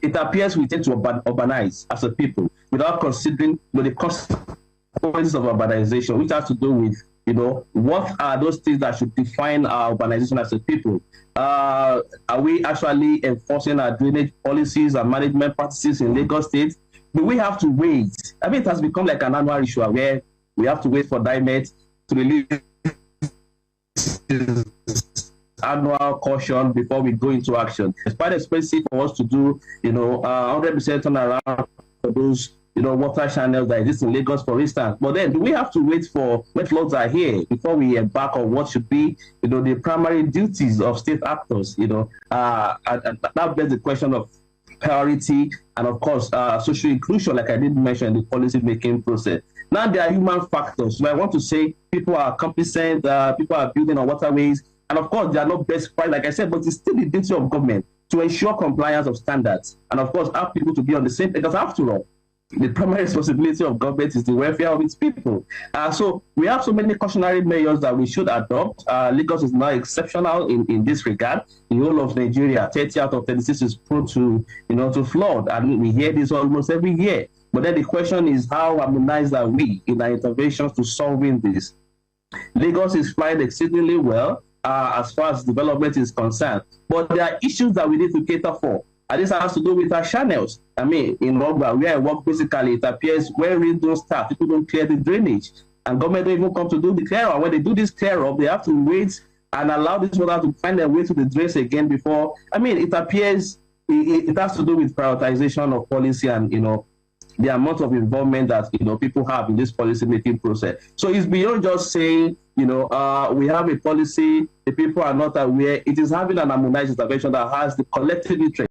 it appears we tend to urbanize as a people without considering the consequences of urbanization, which has to do with, what are those things that should define our urbanization as a people? Are we actually enforcing our drainage policies and management practices in Lagos State? Do we have to wait? I mean, it has become like an annual issue where we have to wait for DIMET to release annual caution before we go into action. It's quite expensive for us to do, 100% turnaround for those, water channels that exist in Lagos, for instance. But then, do we have to wait for when floods are here before we embark on what should be, the primary duties of state actors? And that begs the question of priority and, of course, social inclusion, like I did mention in the policy-making process. Now, there are human factors. So I want to say people are complacent, people are building on waterways, and of course, they are not best practice, like I said, but it's still the duty of government to ensure compliance of standards and, of course, have people to be on the same page. Because after all, the primary responsibility of government is the welfare of its people. So we have so many cautionary measures that we should adopt. Lagos is not exceptional in this regard. The whole of Nigeria, 30 out of 36 is prone to, to flood. And we hear this almost every year. But then the question is, how harmonized are we in our interventions to solving this? Lagos is flying exceedingly well as far as development is concerned. But there are issues that we need to cater for. And this has to do with our channels. I mean, in Rogba, where I work, basically, it appears when rain don't start, people don't clear the drainage. And government don't even come to do the clear up. When they do this clear up, they have to wait and allow this water to find their way to the drains again before. I mean, it appears it has to do with prioritization of policy and, the amount of involvement that, people have in this policy-making process. So it's beyond just saying, we have a policy, the people are not aware. It is having an harmonized intervention that has the collective interest